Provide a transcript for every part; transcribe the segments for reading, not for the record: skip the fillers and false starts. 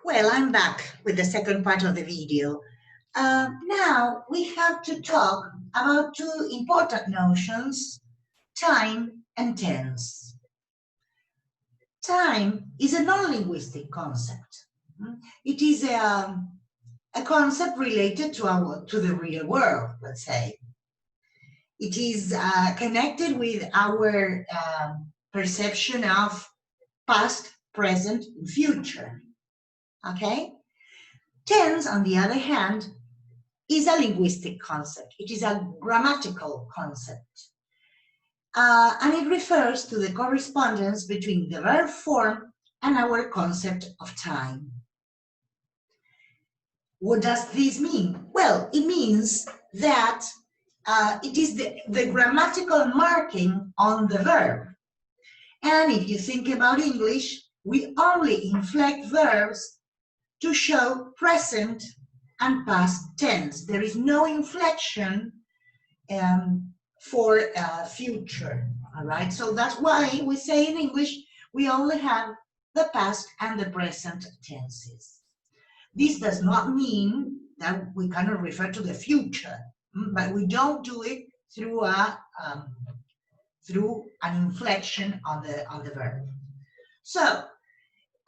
Well, I'm back with the second part of the video. Now we have to talk about two important notions, time and tense. Time is a non-linguistic concept. It is a concept related to the real world, let's say. It is connected with our perception of past, present, and future. Okay? Tense, on the other hand, is a linguistic concept. It is a grammatical concept. And it refers to the correspondence between the verb form and our concept of time. What does this mean? Well, it means that it is the grammatical marking on the verb. And if you think about English, we only inflect verbs to show present and past tense. There is no inflection for future, all right? So that's why we say in English, we only have the past and the present tenses. This does not mean that we cannot refer to the future, but we don't do it through an inflection on the verb. So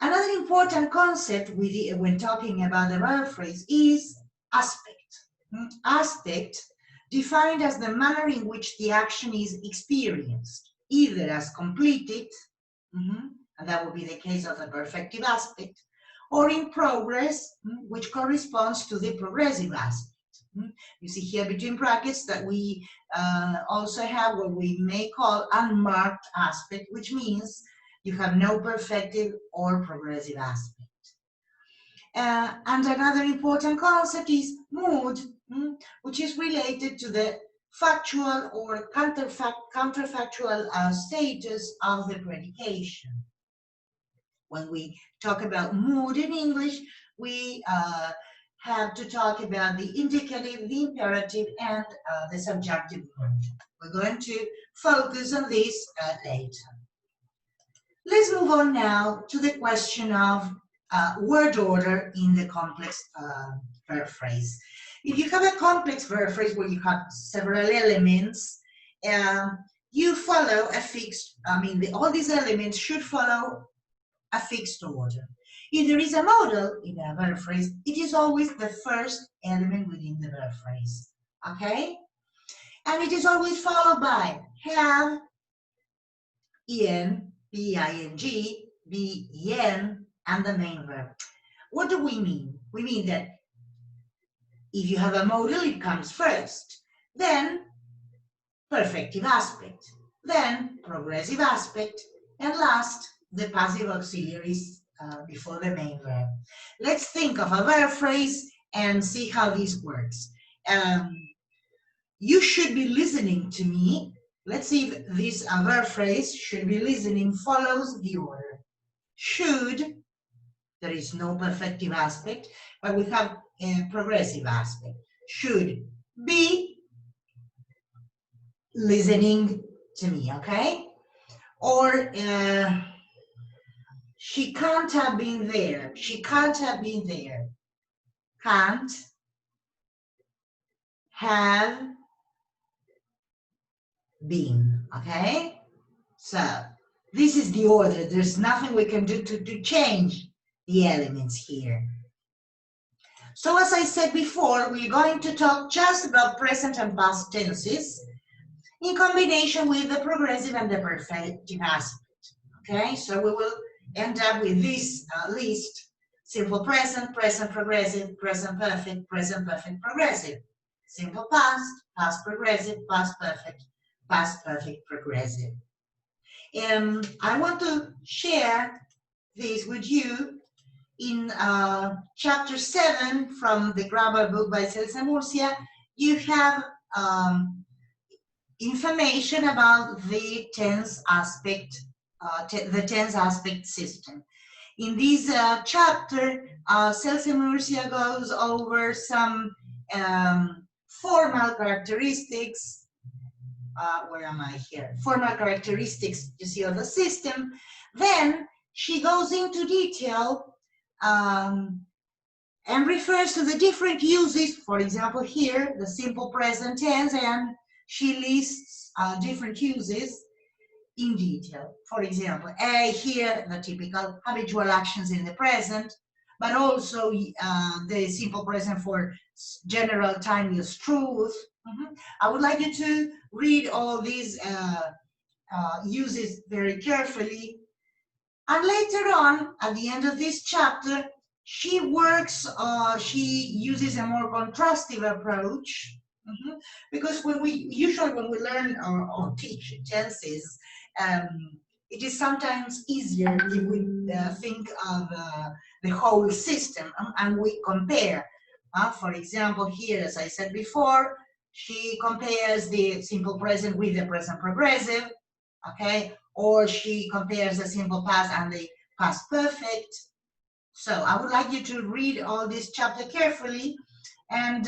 another important concept when talking about the verb phrase is aspect. Aspect defined as the manner in which the action is experienced, either as completed, and that would be the case of the perfective aspect, or in progress, which corresponds to the progressive aspect. You see here between brackets that we also have what we may call unmarked aspect, which means you have no perfective or progressive aspect. And another important concept is mood, which is related to the factual or counterfactual status of the predication. When we talk about mood in English, we have to talk about the indicative, the imperative, and the subjunctive mood. We're going to focus on this later. Let's move on now to the question of word order in the complex verb phrase. If you have a complex verb phrase where you have several elements, you follow a fixed, all these elements should follow a fixed order. If there is a modal in a verb phrase, it is always the first element within the verb phrase, okay? And it is always followed by have, en, B-I-N-G, B-E-N, and the main verb. What do we mean? We mean that if you have a modal, it comes first, then perfective aspect, then progressive aspect, and last, the passive auxiliaries before the main verb. Let's think of a verb phrase and see how this works. You should be listening to me. Let's see if this verb phrase, should be listening, follows the order. Should, there is no perfective aspect, but we have a progressive aspect. Should be listening to me, okay? Or she can't have been there. She can't have been there. Can't have been, okay? So this is the order. There's nothing we can do to change the elements here. So as I said before, we're going to talk just about present and past tenses in combination with the progressive and the perfective aspect, okay? So we will end up with this list: simple present, present progressive, present perfect, progressive, simple past, past progressive, past perfect progressive. I want to share this with you in chapter 7 from the grammar book by Celsa Murcia. You have information about the tense aspect, the tense aspect system. In this chapter, Celsa Murcia goes over some formal characteristics. Where am I here? Formal characteristics, you see, of the system. Then she goes into detail and refers to the different uses. For example, here, the simple present tense, and she lists different uses in detail. For example, here, the typical habitual actions in the present, but also the simple present for general timeless truth. I would like you to read all these uses very carefully. And later on, at the end of this chapter, she uses a more contrastive approach. Because when we learn or teach tenses, it is sometimes easier if we think of the whole system and we compare. For example, here, as I said before, she compares the simple present with the present progressive, okay? Or she compares the simple past and the past perfect. So I would like you to read all this chapter carefully, and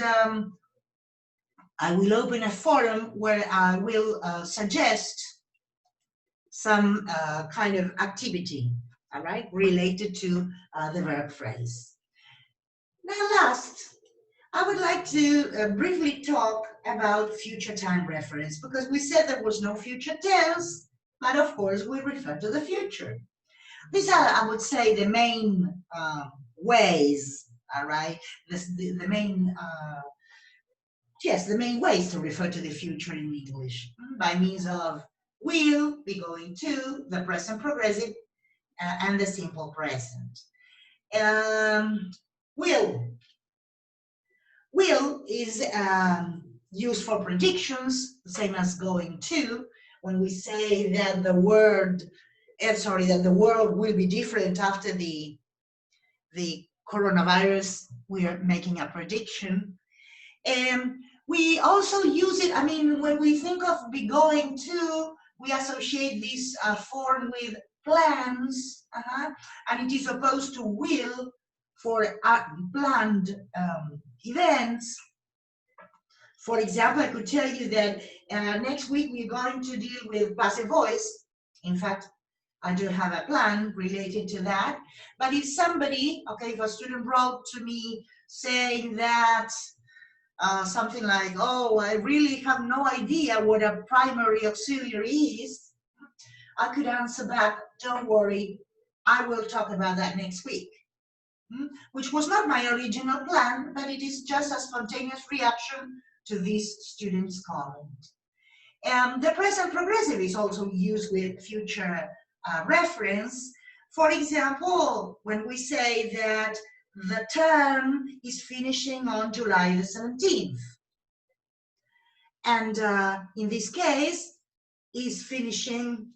I will open a forum where I will suggest some kind of activity, all right, related to the verb phrase. Now last, I would like to briefly talk about future time reference, because we said there was no future tense, but of course we refer to the future. These are, I would say, the main ways, all right, the main yes, the main ways to refer to the future in English, by means of will, be going to, the present progressive, and the simple present. Will is used for predictions, same as going to. When we say that the world will be different after the coronavirus, we are making a prediction. And we also use it, I mean, when we think of be going to, we associate this form with plans, and it is opposed to will for planned events. For example, I could tell you that next week we're going to deal with passive voice. In fact, I do have a plan related to that. But if somebody, okay, if a student wrote to me saying that something like, oh, I really have no idea what a primary auxiliary is, I could answer back, don't worry, I will talk about that next week. Which was not my original plan, but it is just a spontaneous reaction to this student's comment. The present progressive is also used with future reference. For example, when we say that the term is finishing on July the 17th. And in this case, is finishing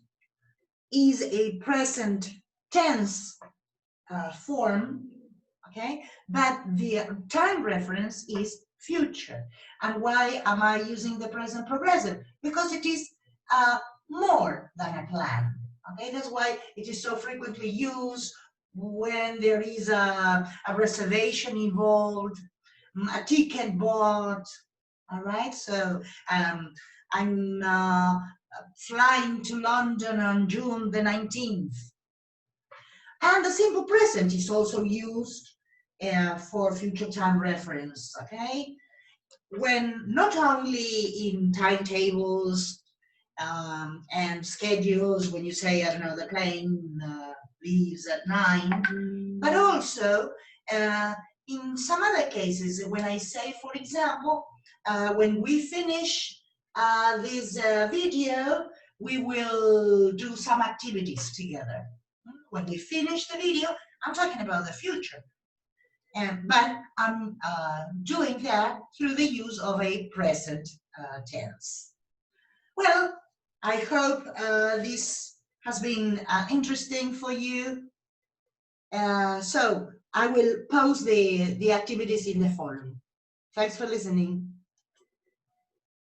is a present tense form, okay? But the time reference is future. And why am I using the present progressive? Because it is more than a plan, okay? That's why it is so frequently used when there is a reservation involved, a ticket bought, all right? So I'm flying to London on June the 19th. And the simple present is also used for future time reference, okay? When not only in timetables and schedules, when you say, I don't know, the plane leaves at 9, but also in some other cases, when I say, for example, when we finish this video, we will do some activities together. When we finish the video, I'm talking about the future. But I'm doing that through the use of a present tense. Well, I hope this has been interesting for you. So I will post the activities in the forum. Thanks for listening.